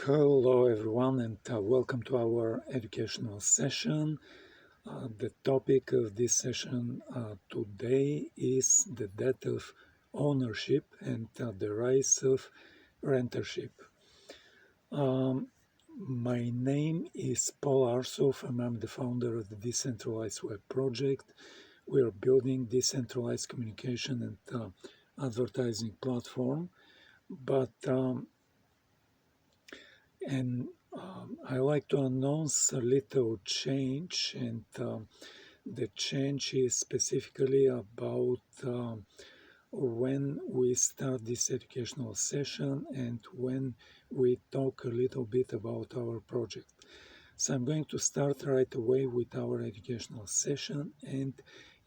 Hello, everyone, and welcome to our educational session. The topic of this session today is the death of ownership and the rise of rentership. Um, my name is Paul Arsov, and I'm the founder of the Decentralized Web project. We are building decentralized communication and advertising platform, but and I like to announce a little change, and the change is specifically about when we start this educational session and when we talk a little bit about our project. So I'm going to start right away with our educational session, and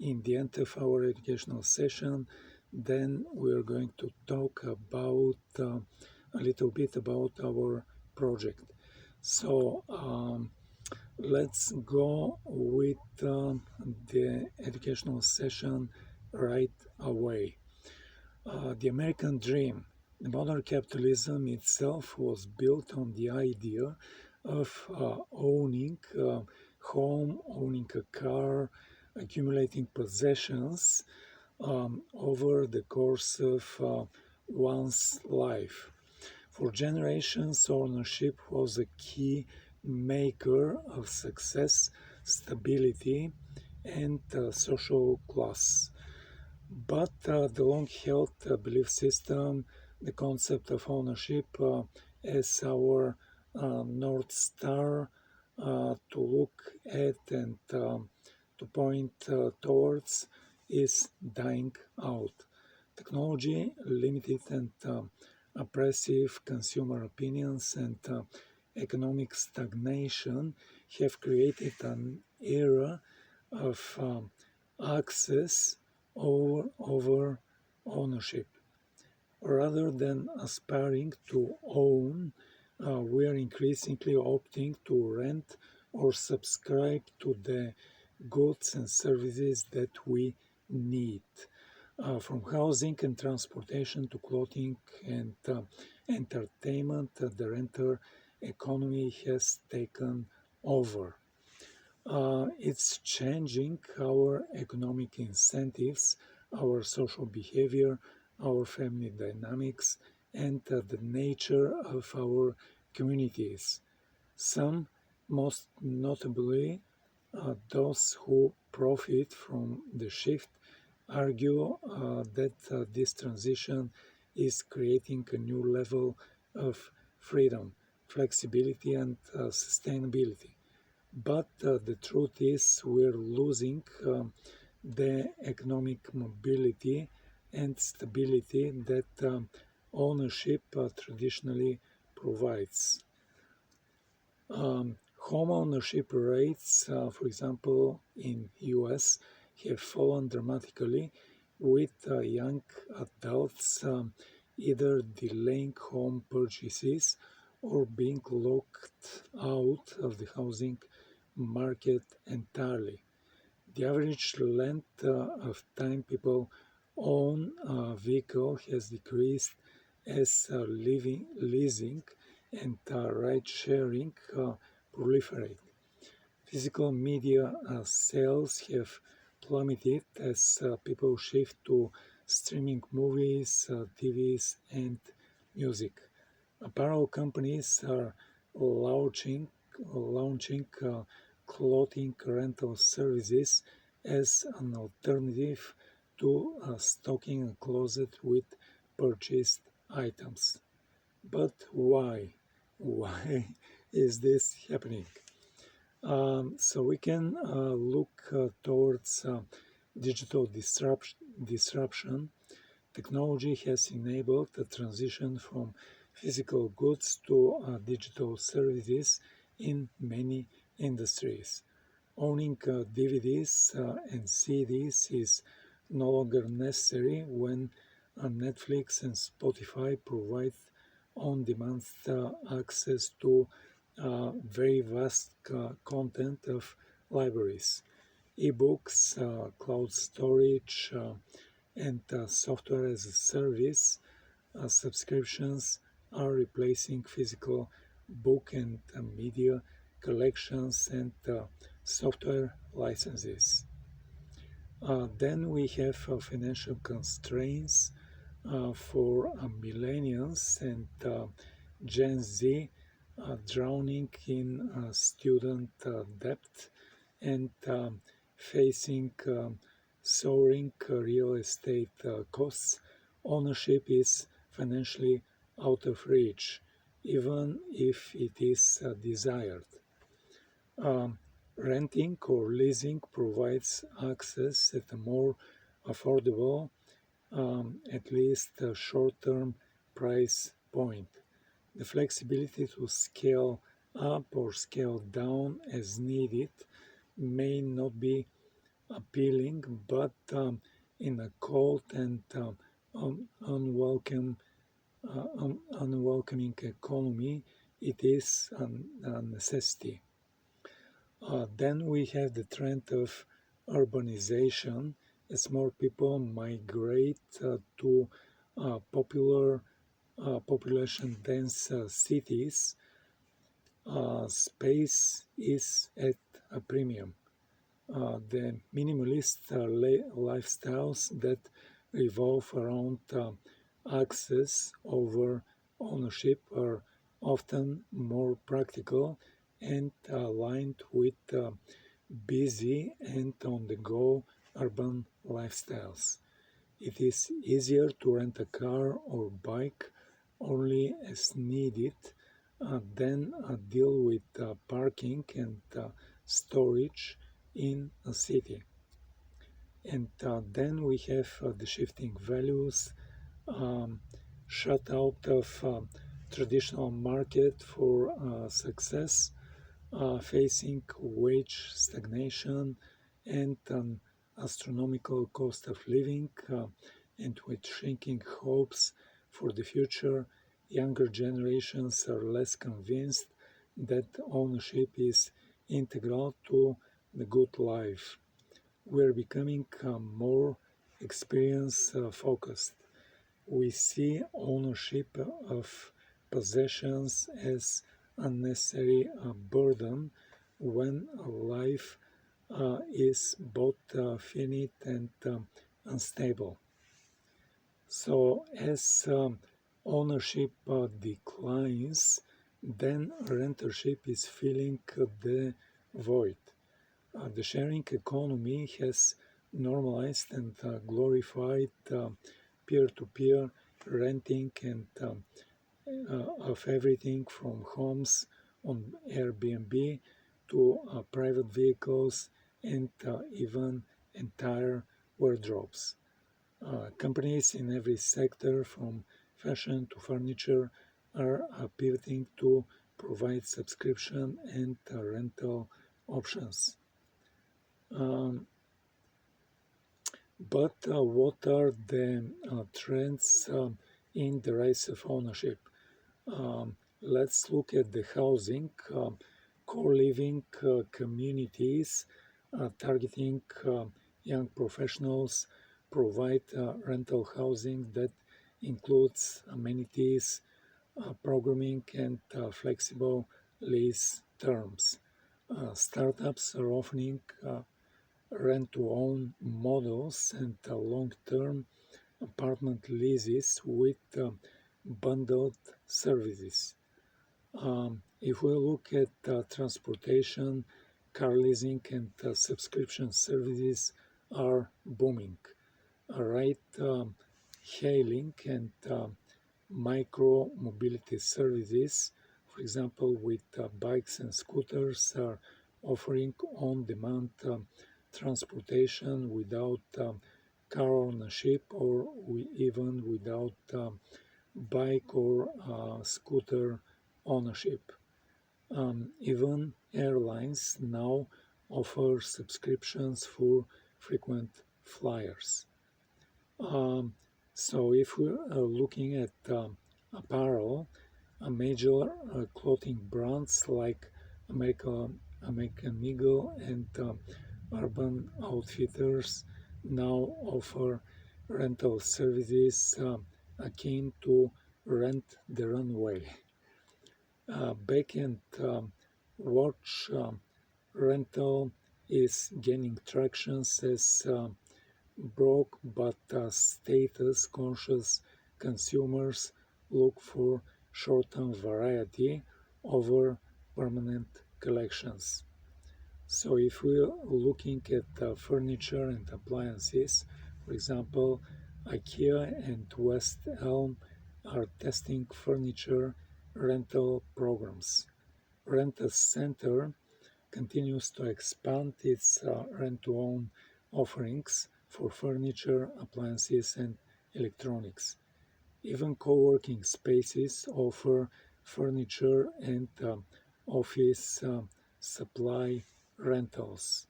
in the end of our educational session, then we're going to talk about a little bit about our project. So let's go with the educational session right away. The American dream. Modern capitalism itself was built on the idea of owning a home, owning a car, accumulating possessions over the course of one's life. For generations, ownership was a key maker of success, stability, and social class. But the long-held belief system, the concept of ownership as our North Star to look at and to point towards is dying out. Technology, limited and oppressive consumer opinions, and economic stagnation have created an era of access over ownership. Rather than aspiring to own, we are increasingly opting to rent or subscribe to the goods and services that we need. From housing and transportation to clothing and entertainment, the renter economy has taken over. It's changing our economic incentives, our social behavior, our family dynamics, and the nature of our communities. Some, most notably, those who profit from the shift, argue that this transition is creating a new level of freedom, flexibility, and sustainability. But the truth is, we're losing the economic mobility and stability that ownership traditionally provides. Home ownership rates, for example, in US, have fallen dramatically, with young adults either delaying home purchases or being locked out of the housing market entirely. The average length of time people own a vehicle has decreased as leasing and ride sharing proliferate. Physical media sales have plummeted as people shift to streaming movies, TVs, and music. Apparel companies are launching clothing rental services as an alternative to stocking a closet with purchased items. But why? Why is this happening? So we can look towards digital disruption. Technology has enabled the transition from physical goods to digital services in many industries. Owning DVDs and CDs is no longer necessary when Netflix and Spotify provide on-demand access to very vast content of libraries. Ebooks, cloud storage, and software as a service subscriptions are replacing physical book and media collections, and software licenses. Then we have financial constraints for millennials and Gen Z drowning in student debt and facing soaring real estate costs. Ownership is financially out of reach, even if it is desired. Um, Renting or leasing provides access at a more affordable, at least a short-term price point. The flexibility to scale up or scale down as needed may not be appealing, but in a cold and unwelcoming economy, it is a necessity. Then we have the trend of urbanization as more people migrate to popular population dense cities. Space is at a premium. The minimalist lifestyles that revolve around access over ownership are often more practical and aligned with busy and on the go urban lifestyles. It is easier to rent a car or bike only as needed than deal with parking and storage in a city. And then we have the shifting values, um, shut out of traditional market for success, facing wage stagnation and an astronomical cost of living, and with shrinking hopes for the future, younger generations are less convinced that ownership is integral to the good life. We're becoming more experience focused. We see ownership of possessions as unnecessary burden when life is both finite and unstable. So, as ownership declines, then rentership is filling the void. The sharing economy has normalized and glorified peer-to-peer renting and of everything from homes on Airbnb to private vehicles and even entire wardrobes. Companies in every sector, from fashion to furniture, are pivoting to provide subscription and rental options. Um, but what are the trends in the rise of ownership? Let's look at the housing. Co-living communities targeting young professionals provide rental housing that includes amenities, programming, and flexible lease terms. Startups are offering rent-to-own models and long-term apartment leases with bundled services. If we look at transportation, car leasing and subscription services are booming. Ride hailing and micro mobility services, for example, with bikes and scooters, are offering on demand transportation without car ownership or even without bike or scooter ownership. Even airlines now offer subscriptions for frequent flyers. Um, so, if we're looking at apparel, major clothing brands like American Eagle and Urban Outfitters now offer rental services akin to Rent the Runway. Back-end watch rental is gaining traction as broke but status conscious consumers look for short term variety over permanent collections. So, if we're looking at furniture and appliances, for example, IKEA and West Elm are testing furniture rental programs. Rent a Center continues to expand its rent-to-own offerings for furniture, appliances, and electronics. Even co-working spaces offer furniture and office supply rentals.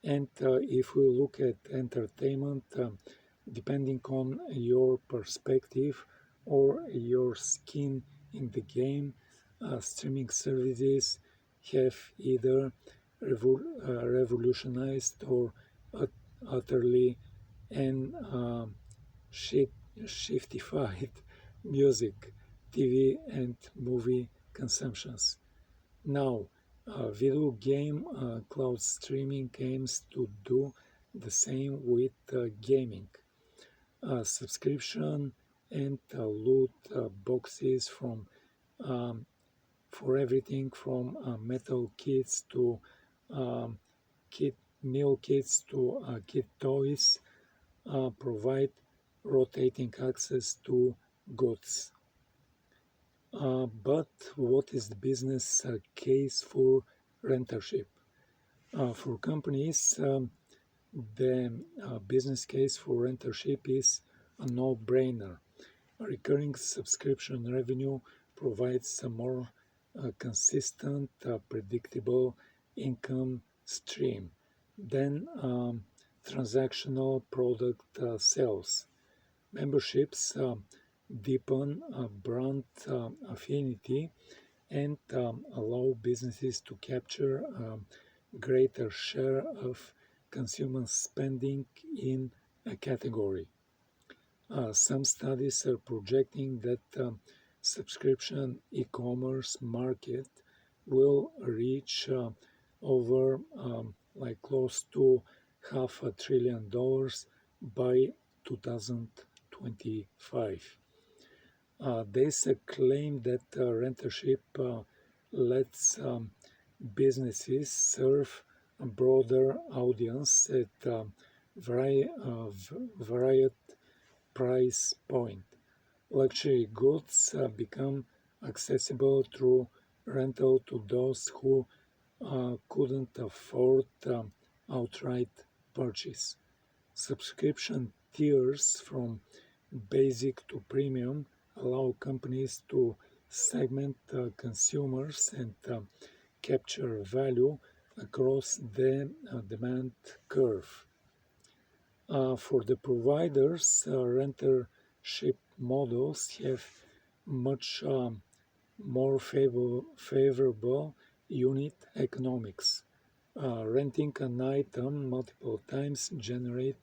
And if we look at entertainment, depending on your perspective or your skin in the game, streaming services have either revolutionized or utterly and shiftified music, TV, and movie consumptions. Now, video game cloud streaming aims to do the same with gaming. Subscription and loot boxes um, for everything from metal kits to um, kit meal kits to kit toys provide rotating access to goods. But what is the business case for rentership? For companies, the business case for rentership is a no-brainer. A recurring subscription revenue provides a more consistent, predictable income stream than transactional product sales. Memberships deepen brand affinity and allow businesses to capture greater share of consumer spending in a category. Some studies are projecting that subscription e-commerce market will reach over like close to $500 billion by 2025. There's a claim that rentership lets businesses serve a broader audience at varied price point. Luxury goods become accessible through rental to those who couldn't afford outright purchase. Subscription tiers from basic to premium allow companies to segment consumers and capture value across the demand curve. For the providers, rentership models have much more favorable unit economics. Renting an item multiple times generate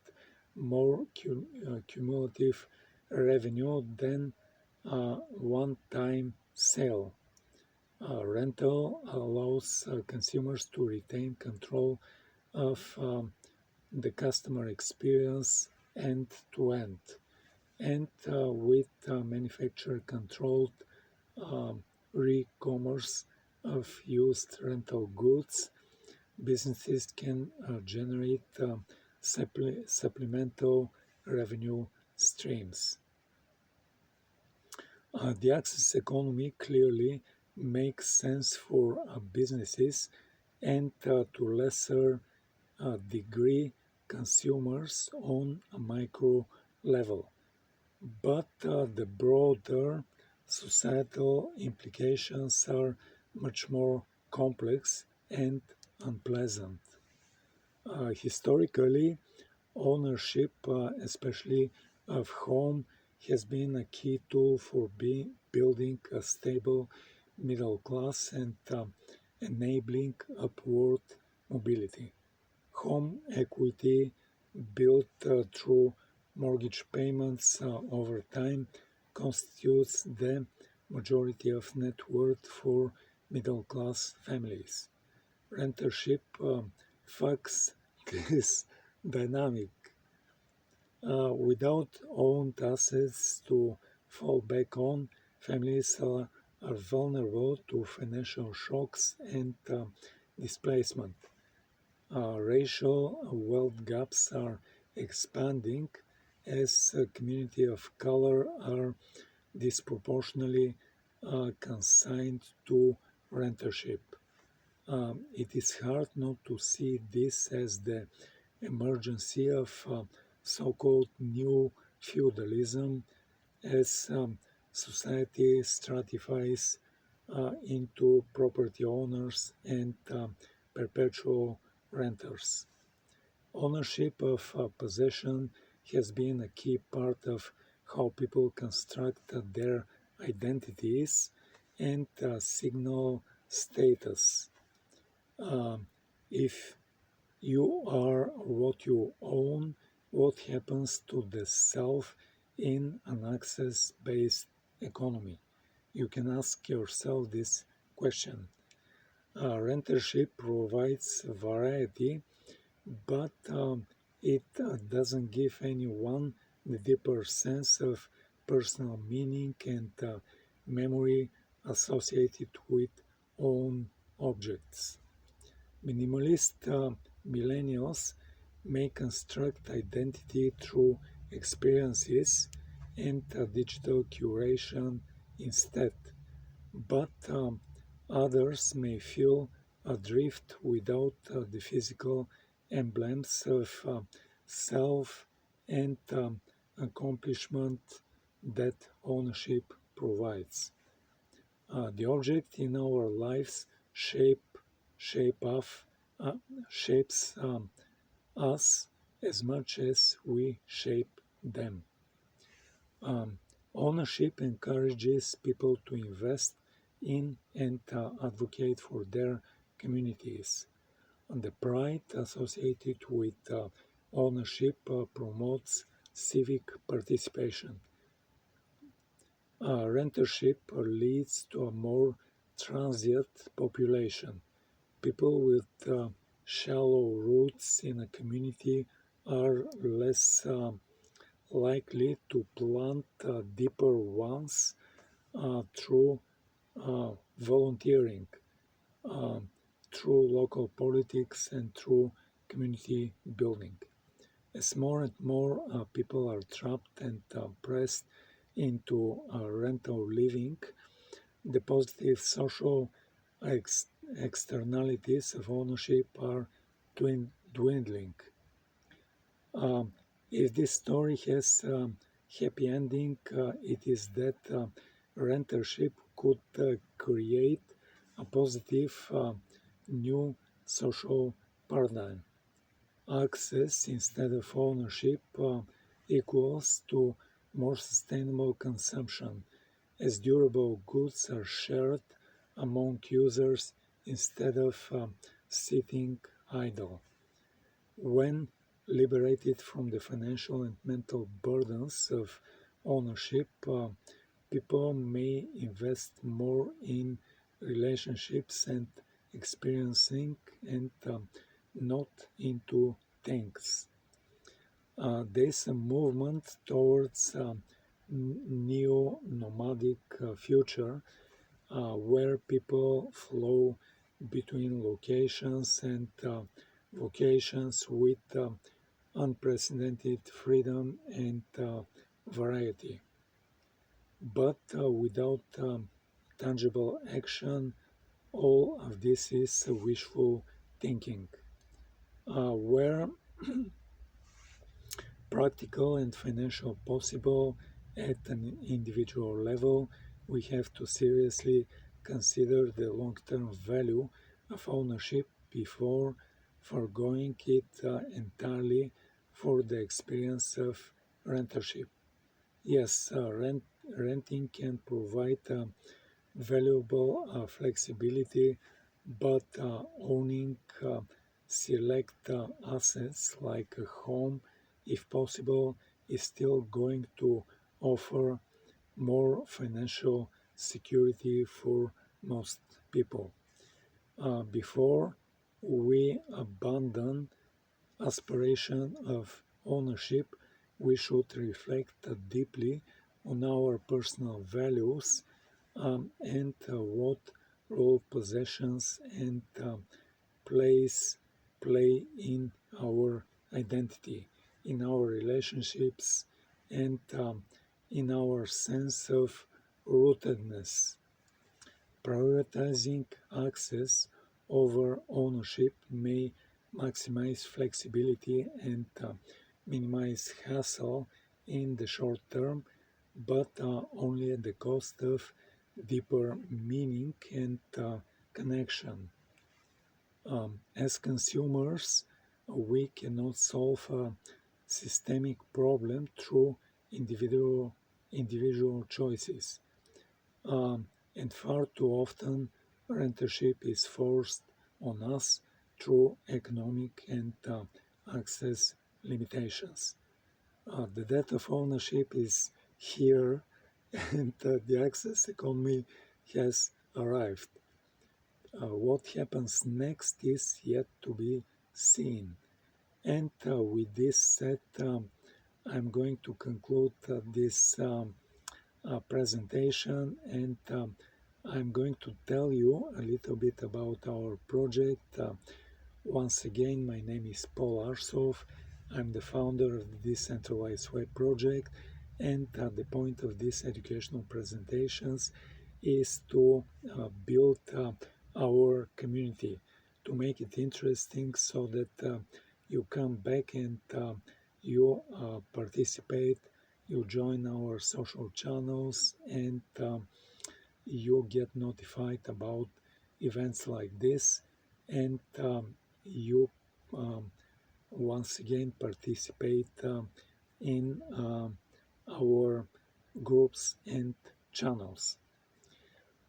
more cumulative revenue than one-time sale. Rental allows consumers to retain control of the customer experience end to end. And with manufacturer-controlled re-commerce of used rental goods, businesses can generate supplemental revenue streams. The access economy clearly makes sense for businesses and to lesser degree consumers on a micro level. But the broader societal implications are much more complex and unpleasant. Historically, ownership, especially of home, has been a key tool for building a stable middle class and enabling upward mobility. Home equity built through mortgage payments over time constitutes the majority of net worth for middle-class families. Rentership fucks this dynamic. Without owned assets to fall back on, families are vulnerable to financial shocks and displacement. Racial wealth gaps are expanding as a community of color are disproportionately consigned to rentership. It is hard not to see this as the emergence of so-called new feudalism as society stratifies into property owners and perpetual renters. Ownership of possession has been a key part of how people construct their identities and signal status. If you are what you own, what happens to the self in an access-based economy? You can ask yourself this question. Rentership provides variety, but it doesn't give anyone the deeper sense of personal meaning and memory associated with own objects. Minimalist millennials may construct identity through experiences and digital curation instead, but others may feel adrift without the physical emblems of self and accomplishment that ownership provides. The object in our lives shape of, uh, shapes us as much as we shape them. Um, Ownership encourages people to invest in and advocate for their communities. And the pride associated with ownership promotes civic participation. Rentership leads to a more transient population. People with shallow roots in a community are less likely to plant deeper ones through volunteering, uh, through local politics, and through community building. As more and more people are trapped and pressed into rental living, the positive social ex- externalities of ownership are dwindling. Um, if this story has happy ending, it is that rentership could create a positive new social paradigm. Access instead of ownership equals to more sustainable consumption, as durable goods are shared among users instead of sitting idle. When liberated from the financial and mental burdens of ownership, people may invest more in relationships and experiencing and not into things. There's a movement towards neo-nomadic future where people flow between locations and vocations with unprecedented freedom and variety. But without tangible action, all of this is wishful thinking. Where practical and financial possible at an individual level, we have to seriously consider the long-term value of ownership before foregoing it entirely for the experience of rentership. Yes, renting can provide valuable flexibility, but owning select assets like a home, if possible, is still going to offer more financial security for most people. Before we abandon aspiration of ownership, we should reflect deeply on our personal values and what role possessions and place play in our identity, in our relationships, and in our sense of rootedness. Prioritizing access over ownership may maximize flexibility and minimize hassle in the short term, but only at the cost of deeper meaning and connection. As consumers, we cannot solve a systemic problem through individual choices. And far too often, rentership is forced on us through economic and access limitations. The death of ownership is here, and the access economy has arrived. What happens next is yet to be seen. And with this said, I'm going to conclude this presentation, and I'm going to tell you a little bit about our project. Once again, my name is Paul Arsov. I'm the founder of the Decentralized Web project, and the point of these educational presentations is to build our community, to make it interesting so that you come back and you participate, you join our social channels, and you get notified about events like this, and you once again participate in our groups and channels.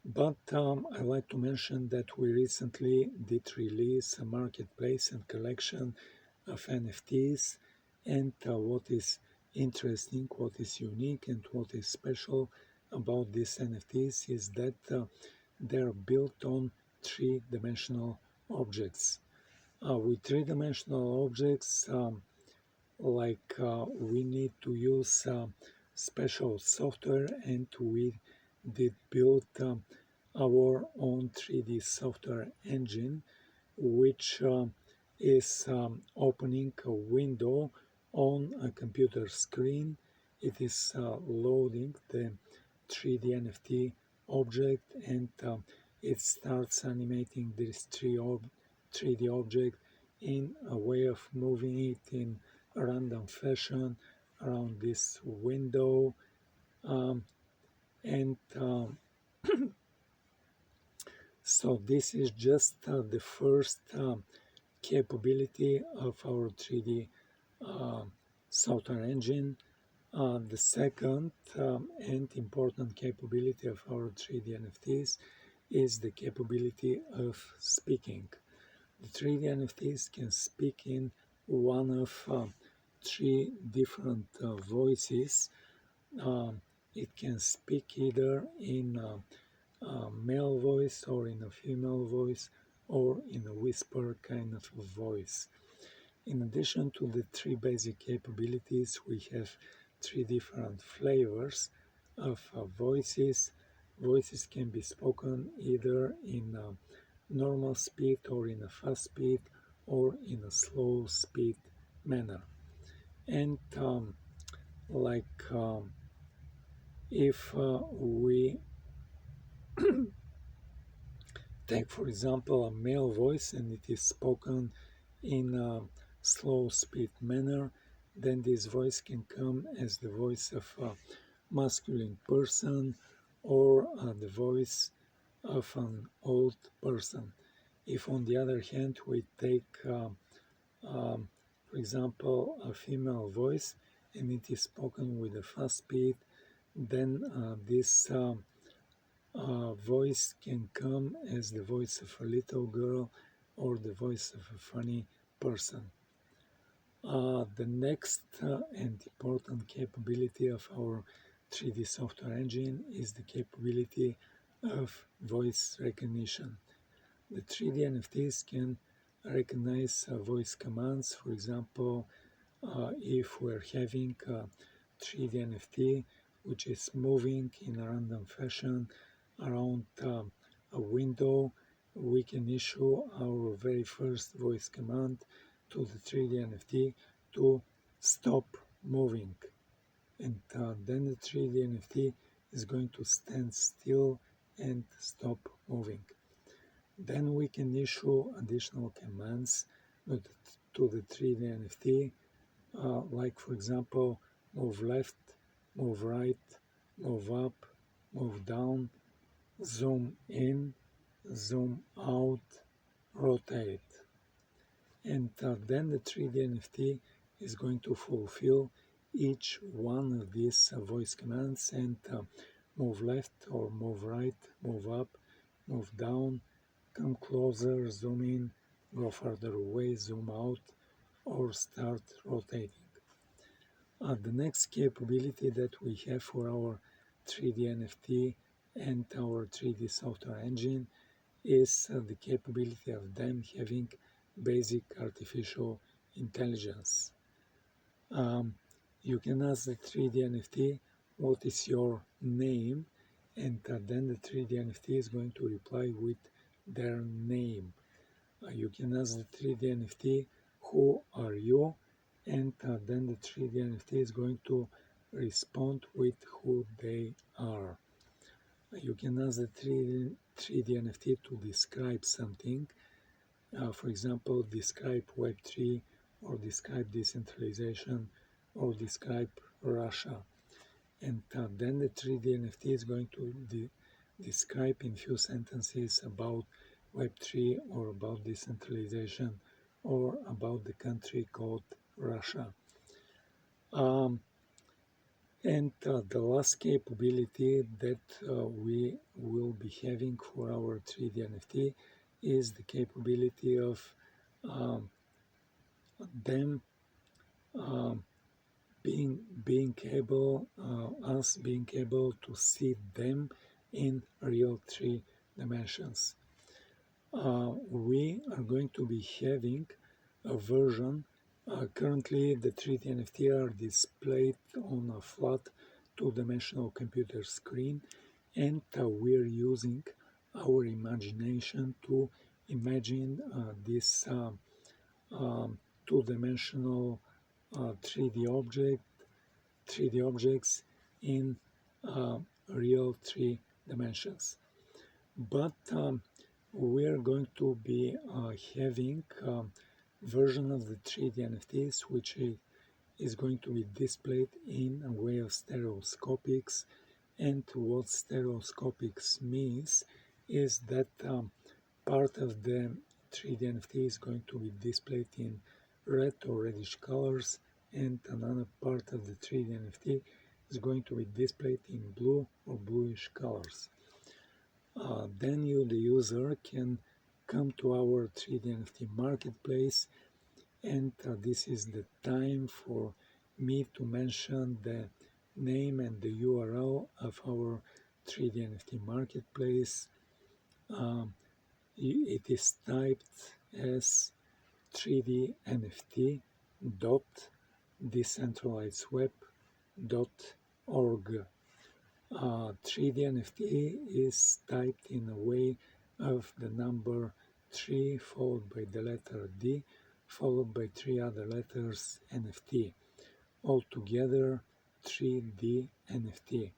But I like to mention that we recently did release a marketplace and collection of NFTs, and what is interesting, what is unique, and what is special about these NFTs is that they're built on three-dimensional objects. With three-dimensional objects, we need to use special software, and we did build our own 3D software engine, which is opening a window on a computer screen. It is loading the 3D NFT object, and it starts animating this 3D object in a way of moving it in a random fashion around this window. And So this is just the first capability of our 3D software engine. The second and important capability of our 3D NFTs is the capability of speaking. The 3D NFTs can speak in one of three different voices. It can speak either in a male voice, or in a female voice, or in a whisper kind of voice. In addition to the three basic capabilities, we have three different flavors of voices. Voices can be spoken either in a normal speed, or in a fast speed, or in a slow speed manner. And if we take, for example, a male voice and it is spoken in a slow speed manner, then this voice can come as the voice of a masculine person, or the voice of an old person. If, on the other hand, we take, for example, a female voice and it is spoken with a fast speed, then this voice can come as the voice of a little girl, or the voice of a funny person. The next and important capability of our 3D software engine is the capability of voice recognition. The 3D NFTs can recognize voice commands. For example, if we're having a 3D NFT which is moving in a random fashion around a window, we can issue our very first voice command to the 3D NFT to stop moving. And then the 3D NFT is going to stand still and stop moving. Then we can issue additional commands to the 3D NFT, like for example, move left, move right, move up, move down, zoom in, zoom out, rotate. And then the 3D NFT is going to fulfill each one of these voice commands and move left or move right, move up, move down, come closer, zoom in, go further away, zoom out, or start rotating. The next capability that we have for our 3D NFT and our 3D software engine is the capability of them having basic artificial intelligence. You can ask the 3D NFT what is your name, and then the 3D NFT is going to reply with their name. You can ask the 3D NFT who are you, and then the 3D NFT is going to respond with who they are. You can ask the 3D NFT to describe something. For example, describe Web3 or describe decentralization or describe Russia. And then the 3D NFT is going to describe in few sentences about Web3 or about decentralization or about the country called Russia. And the last capability that we will be having for our 3D NFT is the capability of them being able, us being able to see them in real 3 dimensions. We are going to be having a version. Currently, the 3D NFT are displayed on a flat 2-dimensional computer screen, and we are using our imagination to imagine this 2-dimensional 3D objects in real 3 dimensions. But we're going to be having version of the 3D NFTs which is going to be displayed in a way of stereoscopics. And what stereoscopics means is that part of the 3D NFT is going to be displayed in red or reddish colors, and another part of the 3D NFT is going to be displayed in blue or bluish colors. Then you, the user, can come to our 3D NFT marketplace, and this is the time for me to mention the name and the URL of our 3D NFT marketplace. It is typed as 3dnft.decentralizedweb.org. 3D NFT is typed in a way of the number 3 followed by the letter D followed by 3 other letters NFT. Altogether 3D NFT.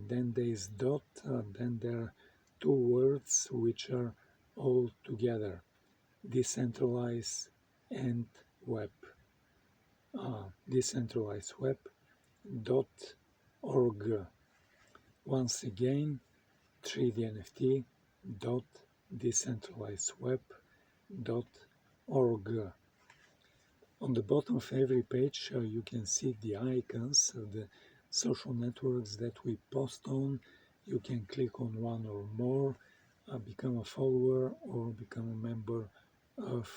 Then there is dot, then there are 2 words which are all together: decentralized and web. Decentralizedweb.org. Once again, 3dnft.decentralizedweb.org. On the bottom of every page, you can see the icons of the social networks that we post on. You can click on one or more, become a follower, or become a member of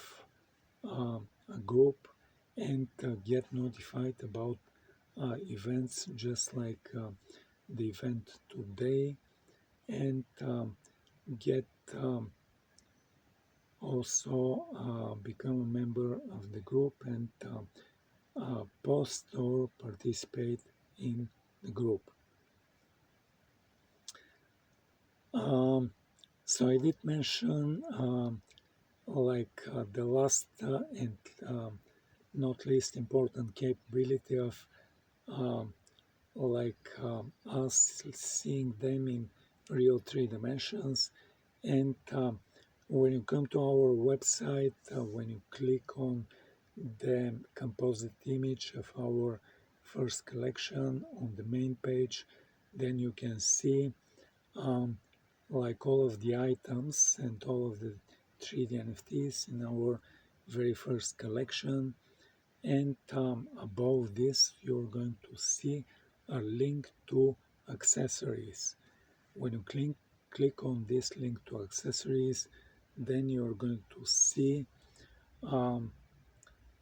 a group, and get notified about events just like the event today, and get also become a member of the group and post or participate in the group. So I did mention the last and not least important capability of um, us seeing them in real three dimensions. And when you come to our website, when you click on the composite image of our first collection on the main page, then you can see um, all of the items and all of the 3D NFTs in our very first collection. And above this, you're going to see a link to accessories. When you click on this link to accessories, then you're going to see um,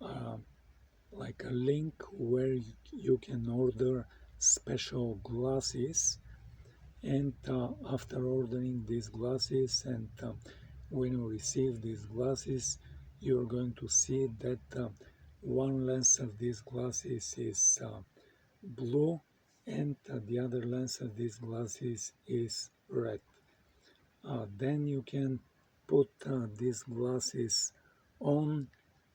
uh, a link where you can order special glasses. And after ordering these glasses and when you receive these glasses, you're going to see that one lens of these glasses is blue and the other lens of these glasses is red. Then you can put these glasses on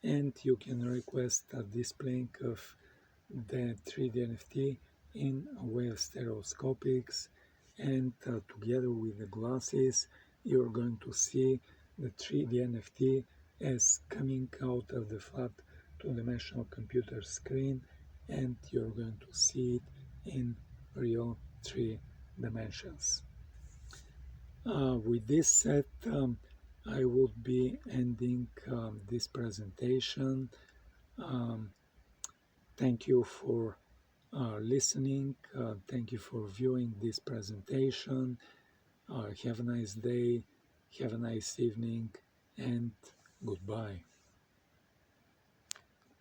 and you can request a displaying of the 3D NFT in a way of stereoscopics, and together with the glasses you're going to see the 3D NFT as coming out of the flat two-dimensional computer screen, and you're going to see it in real three dimensions. With this said, I would be ending this presentation. Thank you for listening. Thank you for viewing this presentation. Have a nice day, have a nice evening, and goodbye.